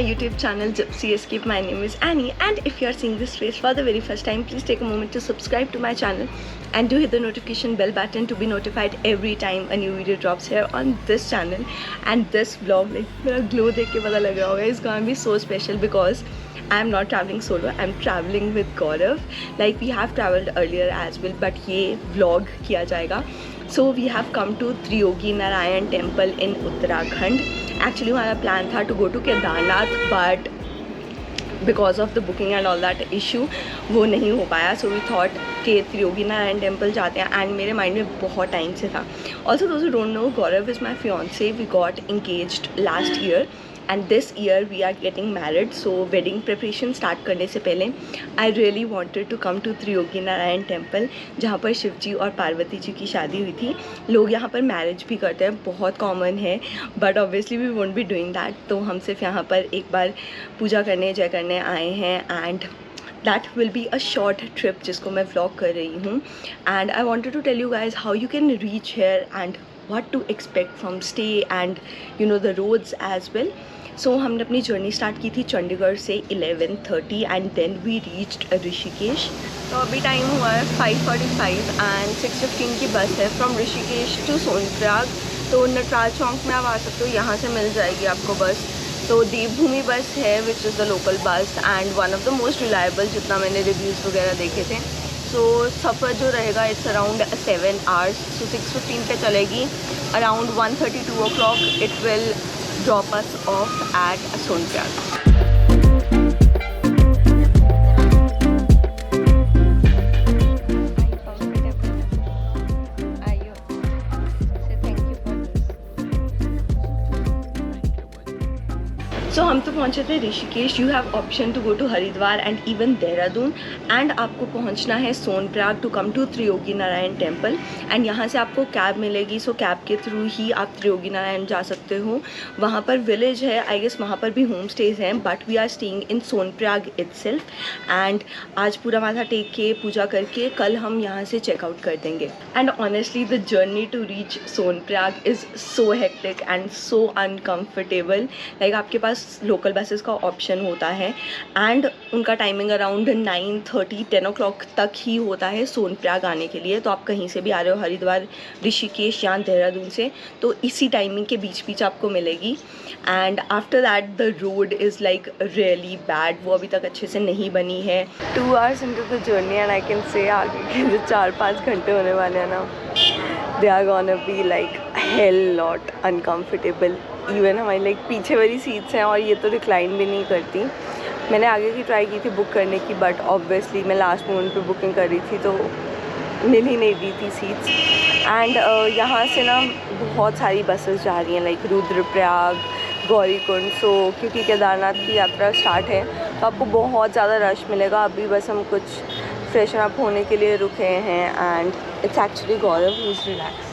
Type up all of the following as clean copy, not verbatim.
my YouTube channel Gypsy Escape. My name is Annie, and if you are seeing this face for the very first time, please take a moment to subscribe to my channel and do hit the notification bell button to be notified every time a new video drops here on this channel. And this vlog, like मेरा glow देख के पता लग रहा होगा, is gonna be so special because I'm not traveling solo. I'm traveling with Gaurav. Like we have traveled earlier as well, but ये vlog किया जाएगा. So we have come to Triyogi Narayan Temple in Uttarakhand. Actually हमारा plan था to go to Kedarnath, but because of the booking and all that issue वो नहीं हो पाया. So we thought कि त्रियोगी नारायण टेम्पल जाते हैं. एंड मेरे माइंड में बहुत टाइम से था. Also those who don't know, Gaurav is my fiance. We got engaged last year and this year we are getting married. So wedding preparation start करने से पहले I really wanted to come to Triyogi Narayan temple, जहाँ पर शिव जी और पार्वती जी की शादी हुई थी. लोग यहाँ पर मैरिज भी करते हैं, बहुत कॉमन है, but obviously we won't be doing that. तो हम सिर्फ यहाँ पर एक बार पूजा करने जय करने आए हैं. And that will be a short trip जिसको मैं vlog कर रही हूँ. And I wanted to tell you guys how you can reach here and what to expect from stay and you know the roads as well. So हमने अपनी journey start की थी चंडीगढ़ से 11:30 and then we reached Rishikesh. तो अभी time हुआ है 5:45 and 6:15 की बस है फ्रॉम ऋषिकेश टू सोनप्रयाग. तो नटराज चौक में आप आ सकते हो, यहाँ से मिल जाएगी आपको बस. तो देवभूमि बस है which is the local bus and one of the most reliable जितना मैंने रिव्यूज़ वगैरह देखे थे. सो सफ़र जो रहेगा इट्स अराउंड 7 आवर्स. सो 6:15 पे चलेगी. Around 1:32 o'clock it will drop us off at Sonprayag. So हम तो पहुंचे थे Rishikesh. You have option to go to Haridwar and even Dehradun. And आपको पहुंचना है Sonprayag to come to Triyugi Narayan temple. And यहाँ से आपको कैब मिलेगी. सो कैब के थ्रू ही आप त्रियोगी नारायण जा सकते हो. वहाँ पर विलेज है, आई गेस वहाँ पर भी होम स्टेज हैं, but we are staying in Sonprayag itself. And आज पूरा माथा टेक के पूजा करके कल हम यहाँ से चेकआउट कर देंगे. And honestly the journey to reach Sonprayag is so hectic and so uncomfortable. Like आपके पास लोकल बसेस का ऑप्शन होता है एंड उनका टाइमिंग अराउंड 9:30 10 o'clock तक ही होता है सोनप्रयाग आने के लिए. तो आप कहीं से भी आ रहे हो, हरिद्वार, ऋषिकेश या देहरादून से, तो इसी टाइमिंग के बीच बीच आपको मिलेगी. And after that the road is like really bad. वो अभी तक अच्छे से नहीं बनी है. 2 hours into the journey and I can say आगे के जो 4-5 घंटे होने वाले हैं ना, they are gonna be like hell lot uncomfortable. Even हमारी लाइक पीछे वाली सीट्स हैं और ये तो रिक्लाइन भी नहीं करती. मैंने आगे की ट्राई की थी बुक करने की, बट ऑब्वियसली मैं लास्ट मोमेंट पे बुकिंग कर रही थी तो मिल ही नहीं रही थी सीट्स. एंड यहाँ से ना बहुत सारी बसेस जा रही हैं लाइक रुद्रप्रयाग, गौरीकुंड. सो क्योंकि केदारनाथ की यात्रा स्टार्ट है तो आपको बहुत ज़्यादा रश मिलेगा. अभी बस हम कुछ फ्रेशन अप होने के लिए रुके हैं and it's actually Gaurav who is relax.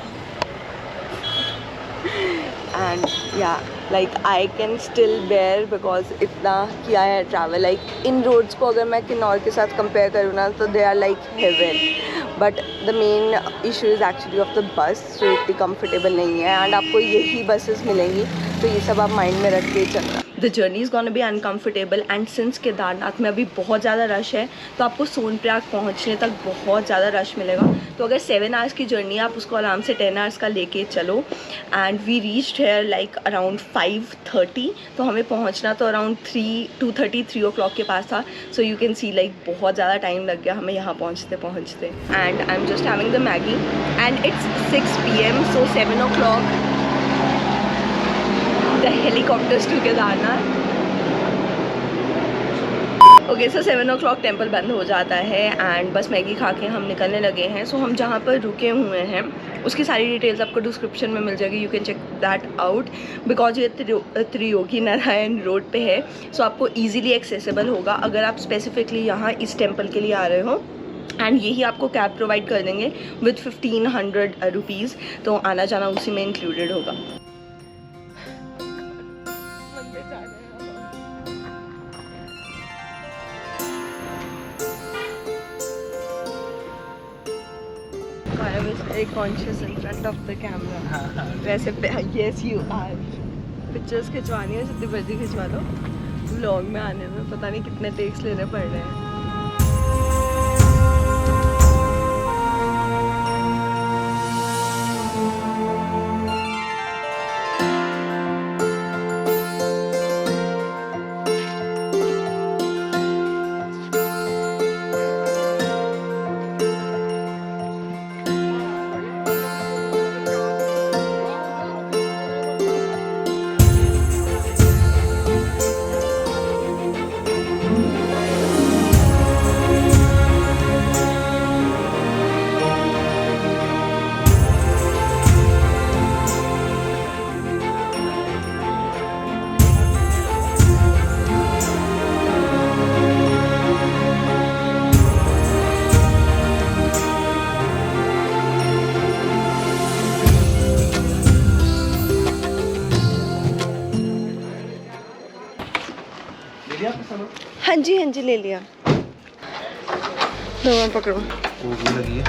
And yeah like I can still bear because इतना किया है ट्रैवल. लाइक इन रोड्स को अगर मैं किन्नौर के साथ कंपेयर करूँ ना तो they are like heaven. But the main issue is actually of the bus. जो इतनी कंफर्टेबल नहीं है एंड आपको यही बसेस मिलेंगी. तो ये सब आप माइंड में रख के चलना. The journey is gonna B uncomfortable and since Kedarnath में अभी बहुत ज़्यादा रश है तो आपको सोनप्रयाग पहुँचने तक बहुत ज़्यादा रश मिलेगा. तो अगर 7 hours की जर्नी आप उसको आराम से 10 hours का लेके चलो. And we reached here like around 5:30. तो हमें पहुँचना तो अराउंड 2:30-3 o'clock के पास था. So you can see like बहुत ज़्यादा टाइम लग गया हमें यहाँ पहुँचते. And I am just having the Maggi and it's 6 PM. So 7 o'clock the helicopters to Kedarnath. Okay so 7 o'clock temple बंद हो जाता है एंड बस मैगी खा के हम निकलने लगे हैं. सो हम जहाँ पर रुके हुए हैं उसकी सारी डिटेल्स आपको डिस्क्रिप्शन में मिल जाएगी. You can check that out because ये त्रियोगी नारायण रोड पे है. सो आपको ईजिली एक्सेसिबल होगा अगर आप स्पेसिफिकली यहाँ इस टेम्पल के लिए आ रहे हो. एंड यही आपको कैब प्रोवाइड कर देंगे विथ 1500 रुपीज़. तो आना जाना उसी में इंक्लूडेड होगा. Very conscious in front of the camera. वैसे yes you are. पिक्चर्स खिंचवानी है जितनी मर्जी खिंचवा लो. व्लॉग में आने में पता नहीं कितने टेक्स लेने पड़ रहे हैं। हाँ जी ले लिया। दो मैं पकड़ो। भूख लगी है।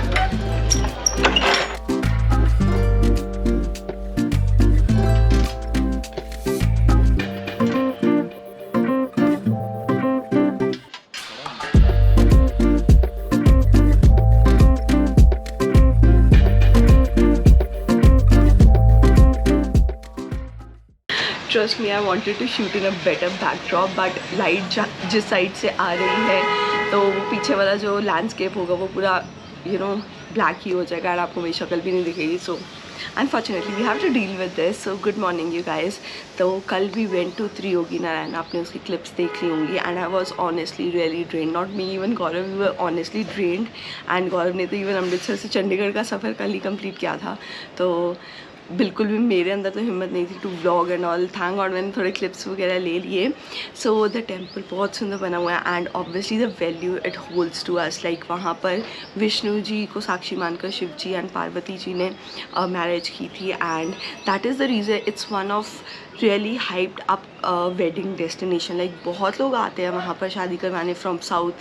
Trust me, I wanted to shoot in a better backdrop, but light जिस साइड से आ रही है तो वो पीछे वाला जो लैंडस्केप होगा वो पूरा ब्लैक ही हो जाएगा और आपको मेरी शक्ल भी नहीं दिखेगी। So unfortunately we have to deal with this. So good morning you guys. तो कल we went to Triyugi Narayan, आपने उसकी क्लिप्स देख ली होंगी, and I was honestly really drained. Not me, even Gaurav, we were honestly drained. And Gaurav ने तो even Amritsar से चंडीगढ़ का सफ़र कल ही कंप्लीट किया था, तो बिल्कुल भी मेरे अंदर तो हिम्मत नहीं थी to vlog and all. Thank God मैंने थोड़े क्लिप्स वगैरह ले लिए। सो द टेम्पल बहुत सुंदर बना हुआ है and obviously the value it holds to us. Like वहाँ पर विष्णु जी को साक्षी मानकर शिव जी एंड पार्वती जी ने मैरिज की थी, and that is the reason it's one of really hyped up wedding destination. Like बहुत लोग आते हैं वहाँ पर शादी करवाने from south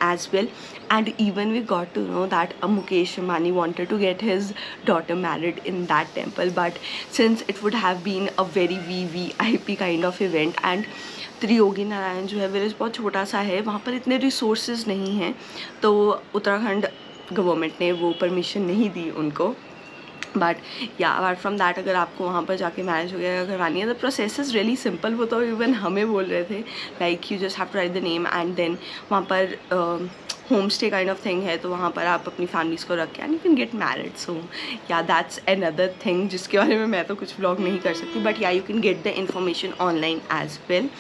as well, and even we got to know that Mukesh Ambani wanted to get his daughter married in that temple, but since it would have been a very VVIP kind of event, and Triyogi Narayan जो है village बहुत छोटा सा है, वहाँ पर इतने resources नहीं हैं, तो उत्तराखंड गवर्नमेंट ने वो परमिशन नहीं दी उनको। बट या अपार्ट फ्रॉम दैट, अगर आपको वहाँ पर जाके मैरिज वगैरह करवानी है, the process is really simple. वो तो इवन हमें बोल रहे थे like you just have to write the name and then वहाँ पर home stay kind of thing है, तो वहाँ पर आप अपनी फैमिलीज़ को रख के and you can get married. So yeah that's another thing जिसके बारे में मैं तो कुछ व्लॉग नहीं कर सकती, but yeah you can get the information online as well.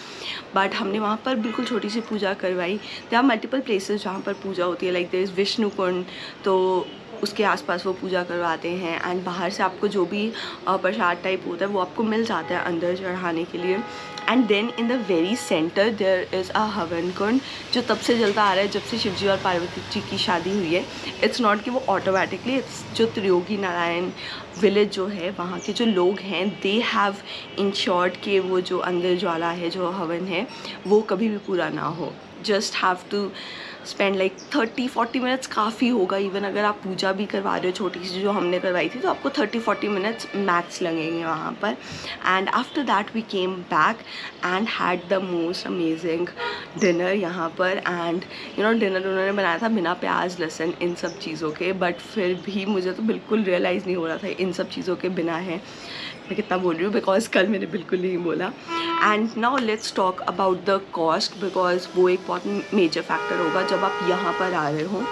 But हमने वहाँ पर बिल्कुल छोटी सी पूजा करवाई। देयर आर मल्टीपल प्लेसेस जहाँ पर पूजा होती है, लाइक देयर इज़ विष्णु कुंड, तो उसके आसपास वो पूजा करवाते हैं, एंड बाहर से आपको जो भी प्रसाद टाइप होता है वो आपको मिल जाता है अंदर चढ़ाने के लिए। And then in the very center there is a havan kund जो तब से जलता आ रहा है जब से शिव जी और पार्वती जी की शादी हुई है। इट्स नॉट कि वो ऑटोमेटिकली, इट्स जो त्रियोगी नारायण विलेज जो है वहाँ के जो लोग हैं दे हैव इंश्योर्ड कि वो जो अंदर ज्वाला है, जो हवन है, वो कभी भी पूरा ना हो। Just have to spend like 30-40 minutes काफ़ी होगा। इवन अगर आप पूजा भी करवा रहे हो छोटी सी जो हमने करवाई थी, तो आपको 30-40 मिनट्स मैक्स लगेंगे वहाँ पर। And after that we came back and had the most amazing dinner यहाँ पर। एंड डिनर उन्होंने बनाया था बिना प्याज लहसुन इन सब चीज़ों के, बट फिर भी मुझे तो बिल्कुल रियलाइज़ नहीं हो रहा था इन सब चीज़ों के बिना है। मैं कितना बोल रही हूँ बिकॉज कल मैंने बिल्कुल नहीं बोला। And now let's talk about the cost, because वो एक बहुत मेजर फैक्टर होगा जब आप यहाँ पर आ रहे हो।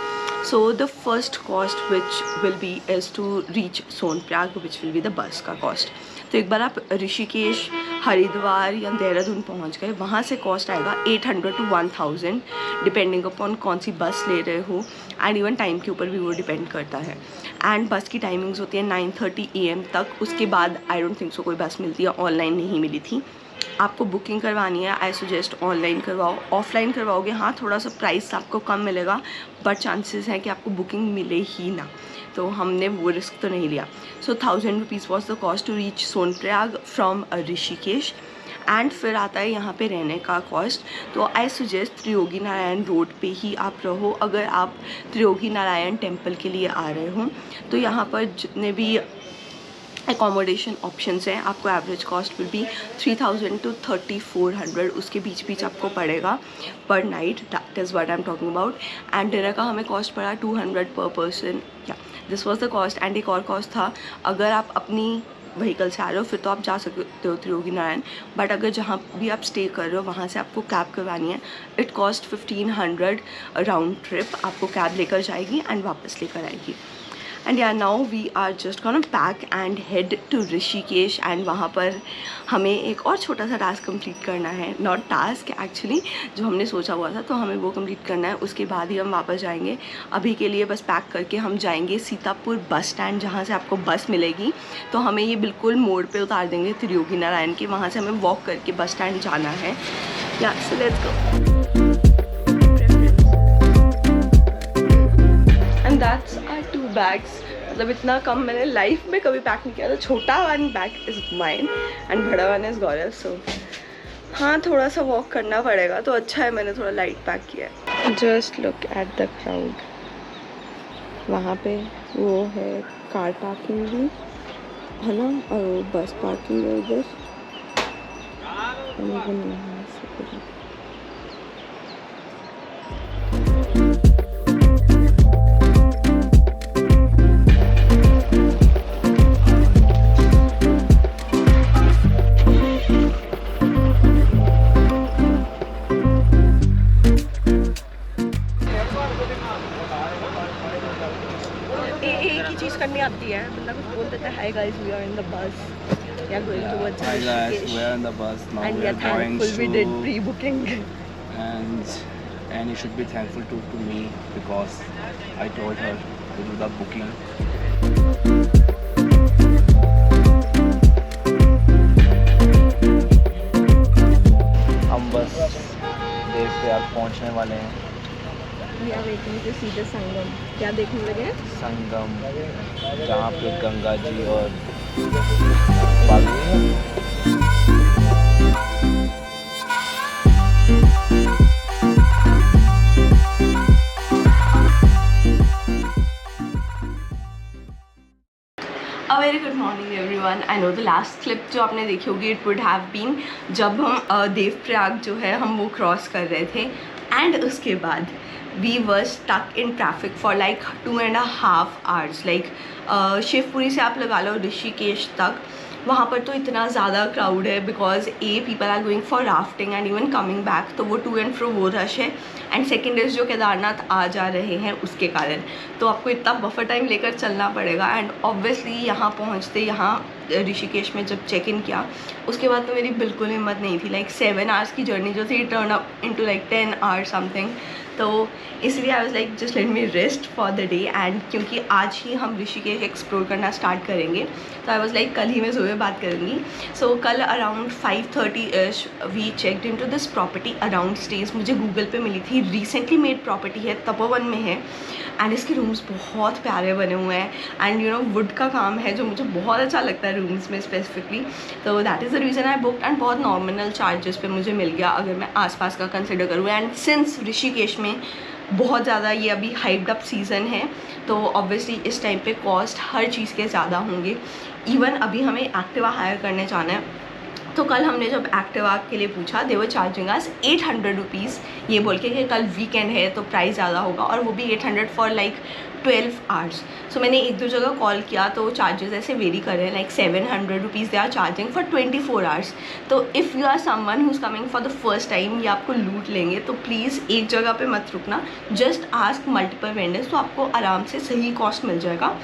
So the first cost which will be is to reach Sonprayag, which will be the bus का कॉस्ट। तो एक बार आप ऋषिकेश, हरिद्वार या देहरादून पहुँच गए, वहाँ से कॉस्ट आएगा 800 to 1000 डिपेंडिंग अपॉन कौन सी बस ले रहे हो, एंड इवन टाइम के ऊपर भी वो डिपेंड करता है। एंड बस की टाइमिंग्स होती है 9:30 AM तक। उसके बाद आई डोंट थिंक सो कोई बस मिलती है, ऑनलाइन नहीं मिली थी। आपको बुकिंग करवानी है, आई सजेस्ट ऑनलाइन करवाओ। ऑफलाइन करवाओगे हाँ थोड़ा सा प्राइस आपको कम मिलेगा, बट चांसेस हैं कि आपको बुकिंग मिले ही ना, तो हमने वो रिस्क तो नहीं लिया। So 1000 rupees was the cost to reach Sonprayag from Rishikesh. And फिर आता है यहाँ पे रहने का कॉस्ट। तो I suggest Triyugi Narayan road पे ही आप रहो अगर आप त्रियोगी नारायण टेम्पल के लिए आ रहे हो। तो यहाँ पर जितने भी एकोमोडेशन ऑप्शंस हैं, आपको average cost will be 3000 to 3400, उसके बीच बीच आपको पड़ेगा पर night, that is what I am talking about. And dinner का हमें कॉस्ट पड़ा 200 पर पर्सन, या this was the cost. And एक और कॉस्ट था, अगर आप अपनी व्हीकल से आ रहे हो फिर तो आप जा सकते हो त्रियोगी नारायण, बट अगर जहाँ भी आप स्टे कर रहे हो वहाँ से आपको कैब करवानी है, इट कॉस्ट 1500 राउंड ट्रिप, आपको कैब लेकर जाएगी एंड वापस लेकर आएगी। And yeah now we are just gonna pack and head to Rishikesh. And वहाँ पर हमें एक और छोटा सा टास्क कंप्लीट करना है, नॉट टास्क एक्चुअली, जो हमने सोचा हुआ था तो हमें वो कंप्लीट करना है, उसके बाद ही हम वापस जाएंगे। अभी के लिए बस पैक करके हम जाएंगे सीतापुर बस स्टैंड, जहाँ से आपको बस मिलेगी, तो हमें ये बिल्कुल मोड़ पे उतार देंगे त्रियोगी नारायण के, वहाँ से हमें वॉक करके बस स्टैंड जाना है। Yeah so let's go. And that's our 2 bags. मतलब इतना कम मैंने लाइफ में कभी पैक नहीं किया था। छोटा one bag is mine and बड़ा वन इज़ गौरव। सो हाँ, थोड़ा सा वॉक करना पड़ेगा, तो अच्छा है मैंने थोड़ा लाइट पैक किया है। Just look at the crowd, वहाँ पे वो है कार पार्किंग भी है ना, और वो बस पार्किंग है उधर। एक ही चीज़ करनी आती है, मतलब कुछ बोल देता है, hi guys we are in the bus, we are going towards Hi guys, we are in the bus now. and We we are are going thankful we did pre-booking. and you should be thankful to me because I told her to do the booking. हम बस देव प्रयाग पहुंचने वाले हैं। We are waiting to see the संगम। क्या देखने लगे हैं? संगम, जहाँ पे गंगा जी और बालू। A very good morning everyone. I know the last clip जो आपने देखी होगी it would have been जब हम देवप्रयाग जो है हम वो क्रॉस कर रहे थे, एंड उसके बाद we were stuck in traffic for like 2.5 hours. like Shivpuri से आप लगा लो ऋषिकेश तक, वहाँ पर तो इतना ज़्यादा क्राउड है because people are going for rafting and even coming back, तो वो टू एंड फ्रो वो रश है। एंड सेकेंड इज़ जो केदारनाथ आ जा रहे हैं उसके कारण, तो आपको इतना बफर टाइम लेकर चलना पड़ेगा। एंड ऑब्वियसली यहाँ पहुँचते, यहाँ ऋषिकेश में जब चेक इन किया उसके बाद तो मेरी बिल्कुल हिम्मत नहीं थी। like 7 hours की जर्नी जो थी turn up into like 10 hours something, तो इसलिए I was like just let me rest for the day. And क्योंकि आज ही हम ऋषिकेश एक्सप्लोर करना स्टार्ट करेंगे, तो आई वाज लाइक कल ही मैं सुबह बात करूँगी। सो कल around 5:30 we checked into this property around stage. मुझे गूगल पे मिली थी, रिसेंटली मेड प्रॉपर्टी है, तपोवन में है, एंड इसके रूम्स बहुत प्यारे बने हुए हैं। एंड यू नो वुड का काम है जो मुझे बहुत अच्छा लगता है रूम्स में स्पेसिफिकली, तो that is the reason I booked. And बहुत नॉमिनल चार्जेस पे मुझे मिल गया अगर मैं आसपास का कंसिडर करूँ। एंड सिंस ऋषिकेश में बहुत ज़्यादा ये अभी हाइप्ड अप सीज़न है, तो ऑब्वियसली इस टाइम पे कॉस्ट हर चीज़ के ज़्यादा होंगे। इवन अभी हमें एक्टिवा हायर करने जाना है, तो कल हमने जब एक्टिवा के लिए पूछा दे वर चार्जिंग अस 800 रुपीज़, ये बोल के कि कल वीकेंड है तो प्राइस ज़्यादा होगा, और वो भी 800 फॉर लाइक 12 hours। सो मैंने एक दो जगह कॉल किया तो चार्जेस ऐसे वेरी कर रहे हैं, like 700 rupees they are charging for 24 hours। तो if you are someone who is coming for the first time, ये आपको लूट लेंगे, तो प्लीज़ एक जगह पे मत रुकना, जस्ट आस्क मल्टीपल वेंडर्स, तो आपको आराम से सही कॉस्ट मिल जाएगा।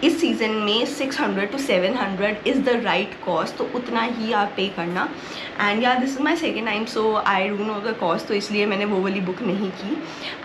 इस सीज़न में 600 to 700 is the right cost, तो उतना ही आप पे करना। एंड या this is my second time, so I don't know the cost, तो इसलिए मैंने वो वाली बुक नहीं की।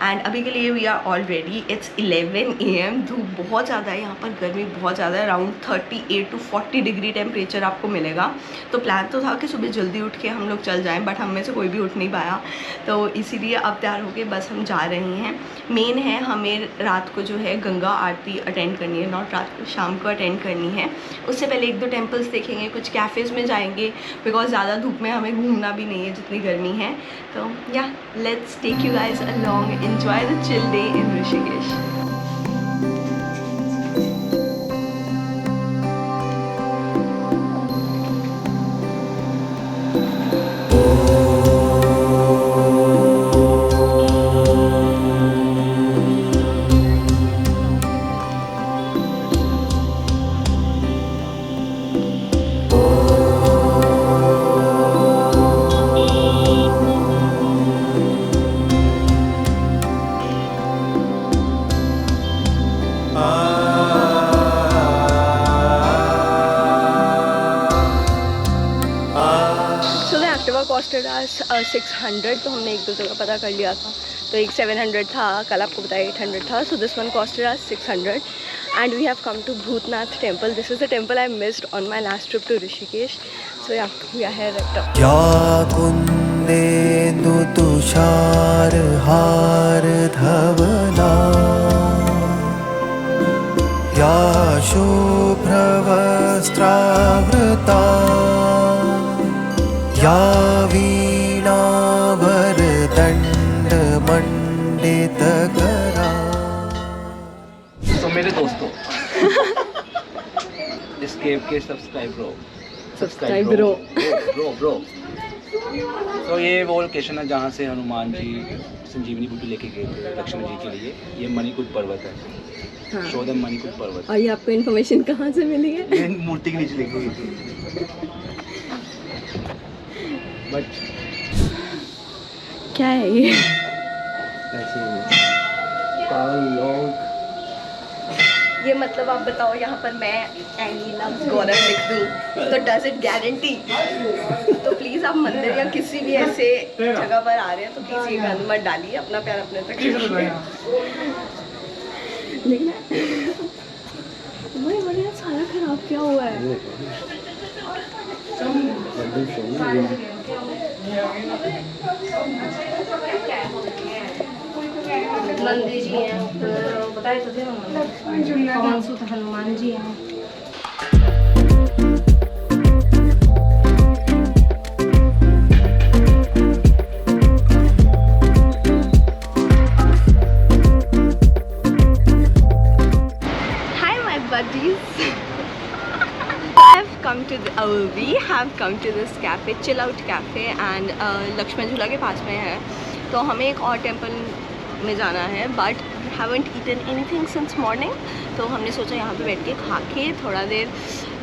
एंड अभी के लिए we are all ready, it's 11 AM, धूप बहुत ज़्यादा है यहाँ पर, गर्मी बहुत ज़्यादा है, अराउंड 38 to 40 डिग्री टेम्परेचर आपको मिलेगा। तो प्लान तो था कि सुबह जल्दी उठ के हम लोग चल जाएँ, बट हम में से कोई भी उठ नहीं पाया, तो इसीलिए अब तैयार होके बस हम जा रहे हैं। मेन है हमें रात को जो है गंगा आरती अटेंड करनी है, नॉट रात को, शाम को अटेंड करनी है। उससे पहले एक दो टेम्पल्स देखेंगे, कुछ कैफ़ेज़ में जाएंगे, बिकॉज ज़्यादा धूप में हमें घूमना भी नहीं है जितनी गर्मी है। तो yeah let's take you guys along, enjoy the chill day in Rishikesh. 600, तो हमने एक दो जगह पता कर लिया था, तो एक 700 था, कल आपको बताया 800 था, so this one costed us 600 and we have come to Bhootnath temple. This is the temple I missed on my last trip to Rishikesh. So yeah we are here right now. Yeah कुंदेन्दु तुषार हार धवला या शुभ्रवस्त्रावृता या वीणावरदण्डमण्डितकरा. तो मेरे दोस्तों एस्केप के subscribe bro. तो ये वो लोकेशन है जहाँ से हनुमान जी संजीवनी बूटी लेके गए थे लक्ष्मण जी के लिए. ये मणिकूट पर्वत है. हाँ. शो देम मणिकूट पर्वत. और ये आपको इन्फॉर्मेशन कहाँ से मिली है? ये मूर्ति के नीचे लिखी हुई थी. बट क्या है ये? ऐसे लोग ये मतलब आप बताओ, यहाँ पर मैं एनी लव्स गौरव लिख दूँ तो डज इट गारंटी? तो प्लीज़ आप मंदिर या किसी भी ऐसे जगह पर आ रहे हैं तो प्लीज़ ये गंद मत डालिए, अपना प्यार अपने तक रखिए. लेकिन मेरा सारा खराब क्या हुआ है? नंदी जी हैं, बताए तो थे पवन सुत हनुमान जी हैं. Hi my buddies. We have come to this cafe, chill out cafe, and Lakshman झूला के पास में है. तो हमें एक और टेम्पल में जाना है, but haven't eaten anything since morning. तो हमने सोचा यहाँ पे बैठ के खा के थोड़ा देर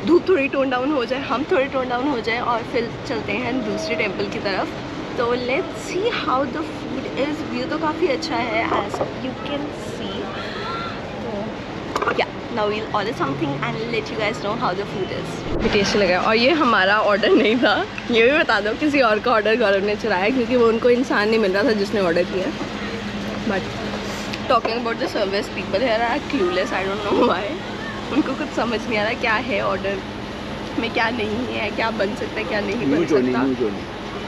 धूप थोड़ी टोन डाउन हो जाए, हम थोड़े टोन डाउन हो जाए, और फिर चलते हैं दूसरे टेम्पल की तरफ. तो let's see how the food is. View तो काफ़ी अच्छा है एज यू कैन सी. या now we'll order something and let you guys know how the food is. Tasty लगा. और ये हमारा ऑर्डर नहीं था, ये भी बता दो, किसी और का ऑर्डर गौरव ने चुराया क्योंकि वो उनको इंसान नहीं मिल रहा था जिसने ऑर्डर किया. But talking about the service, people here are clueless. I don't know why. उनको कुछ समझ नहीं आ रहा क्या है ऑर्डर में, क्या नहीं है, क्या बन सकता है, क्या नहीं बन सकता.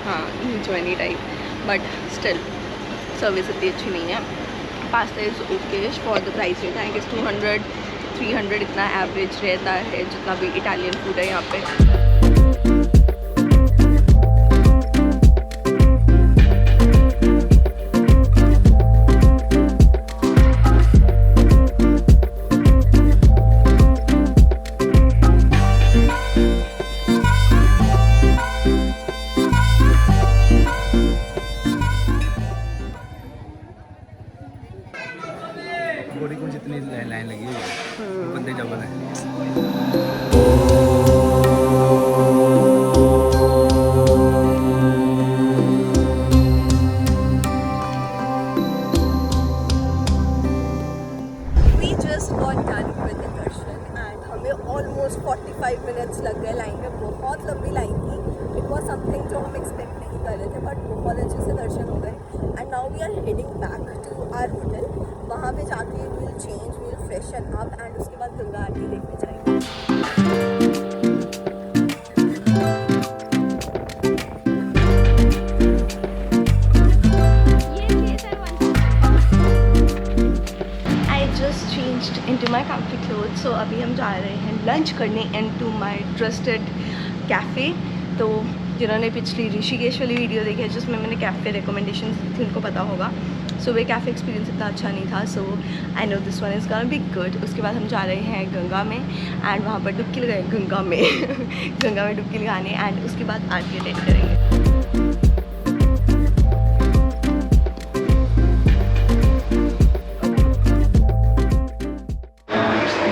हाँ, new joinee type. But still service इतनी अच्छी नहीं है. Pasta is okay for the price rate. I guess 200-300 इतना एवरेज रहता है जितना भी इटालियन फूड है यहाँ पे. बॉडी को जितनी लाइन लगी है वो बंदे डबल है. We just got done with the darshan and हमें almost 45 minutes लग गए लाइन में. बहुत लंबी लाइन थी. It was something जो हम एक्सपेक्ट नहीं कर रहे थे, बट बहुत अच्छे से दर्शन हो गए. And now we are heading back to our hotel. वहाँ पे जाके we'll change, we'll freshen up and उसके बाद गंगा आरती देखने जाएंगे. into my comfy clothes. So अभी हम जा रहे हैं लंच करने into my trusted cafe. तो जिन्होंने पिछली ऋषिकेश वाली वीडियो देखी है जिसमें मैंने कैफ़े रिकमेंडेशन थी उनको पता होगा. सो वे कैफ़े एक्सपीरियंस इतना अच्छा नहीं था. So I know this one is gonna be good. उसके बाद हम जा रहे हैं गंगा में एंड वहाँ पर डुबकी लगाए गंगा में डुबकी लगाने एंड उसके बाद आरती अटेंड करेंगे.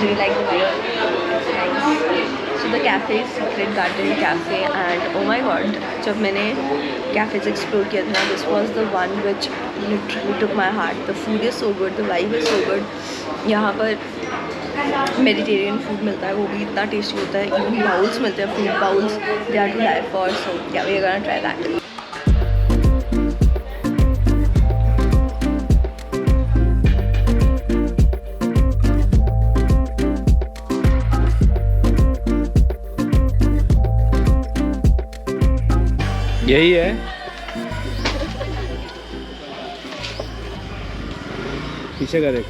Do you like the vibe? It's nice. So the cafe is Secret Garden Cafe and oh my god, जब मैंने cafes explore किया था, this was the one which literally took my heart. The food is so good, the vibe is so good. यहाँ पर Mediterranean food मिलता है, वो भी इतना टेस्टी होता है. इवन बाउल्स मिलते हैं, food bowls, they are to die for. So yeah, we are gonna try that. यही है। पीछे का देख।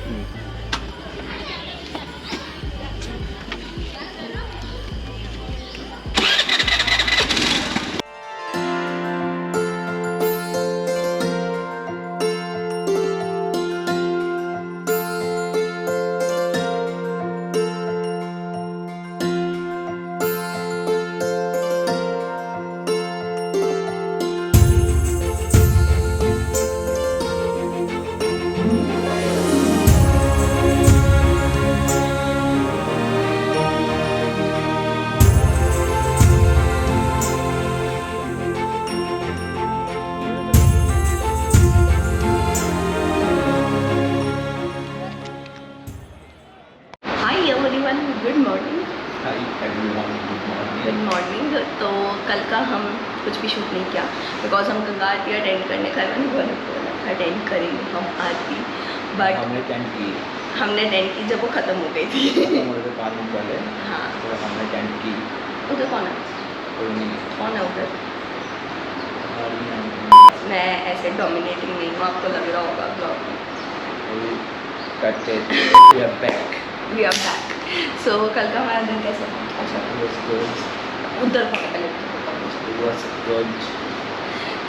Good morning. Hi everyone, good morning. Good morning. तो कल का हम कुछ भी शूट नहीं किया बिकॉज हम गंगा आरती अटेंड करने का अटेंड करेंगे हम आरती, बट हमने टेंट की। हमने अटेंड की जब वो ख़त्म हो गई थी। खत्म होने से 5 मिनट पहले। हाँ, तो हमने टेंट की। उधर कौन है? कोई नहीं। कौन है उधर? और भी हम मैं ऐसे डोमिनेटिंग नहीं हूँ, आपको लग रहा होगा ब्लॉग में। Cut it, we are back. We are back. So कल का हमारा दिन कैसा था? अच्छा, इट वाज गुड, उधर कौन है पहले? It was good.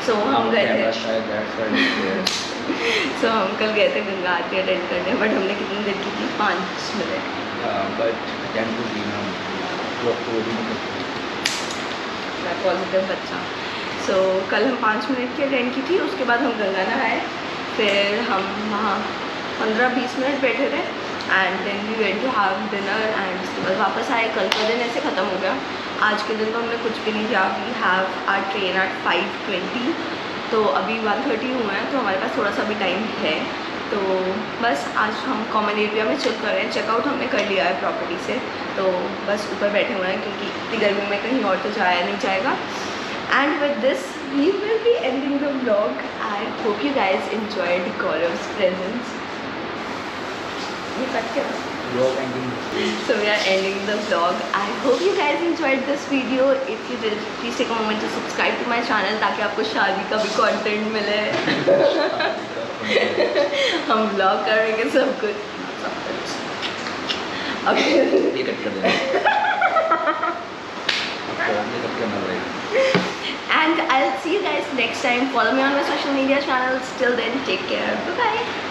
सो हम गए थे शायद दैट्स व्हाई। सो हम कल गए थे गंगा आरती अटेंड करने, बट हमने कितनी देर की थी? 5 मिनट। बट टेंट टू बी ना लोग तो भी नहीं करते। मैं पॉजिटिव बच्चा। सो कल हम 5 मिनट की अटेंड की थी, उसके बाद हम गंगा नहाए, फिर हम वहाँ 15-20 मिनट बैठे रहे and then we went to have dinner and उसके बाद वापस आए। कल का दिन ऐसे ख़त्म हो गया। आज के दिन तो हमने कुछ भी नहीं किया। We have our train at 5:20, तो अभी 1:30 हुआ है, तो हमारे पास थोड़ा सा भी टाइम है। तो बस आज हम कॉमन एरिया में चिल कर रहे हैं। चेकआउट हमने कर लिया है प्रॉपर्टी से, तो बस ऊपर बैठे हुए हैं क्योंकि इतनी गर्मी में कहीं और तो जाया नहीं जाएगा। And with this we will be ending the vlog. I hope you guys enjoyed Gaurav's presence. ये कट के लोग ending. So we are ending the vlog. I hope you guys enjoyed this video. If you did, please take a moment to subscribe to my channel ताकि आपको शादी का भी content मिले। हम vlog करेंगे सब कुछ। Okay. ये कट कर देना। आपको ये कट करना पड़ेगा। And I'll see you guys next time. Follow me on my social media channels. Till then, take care. Bye bye.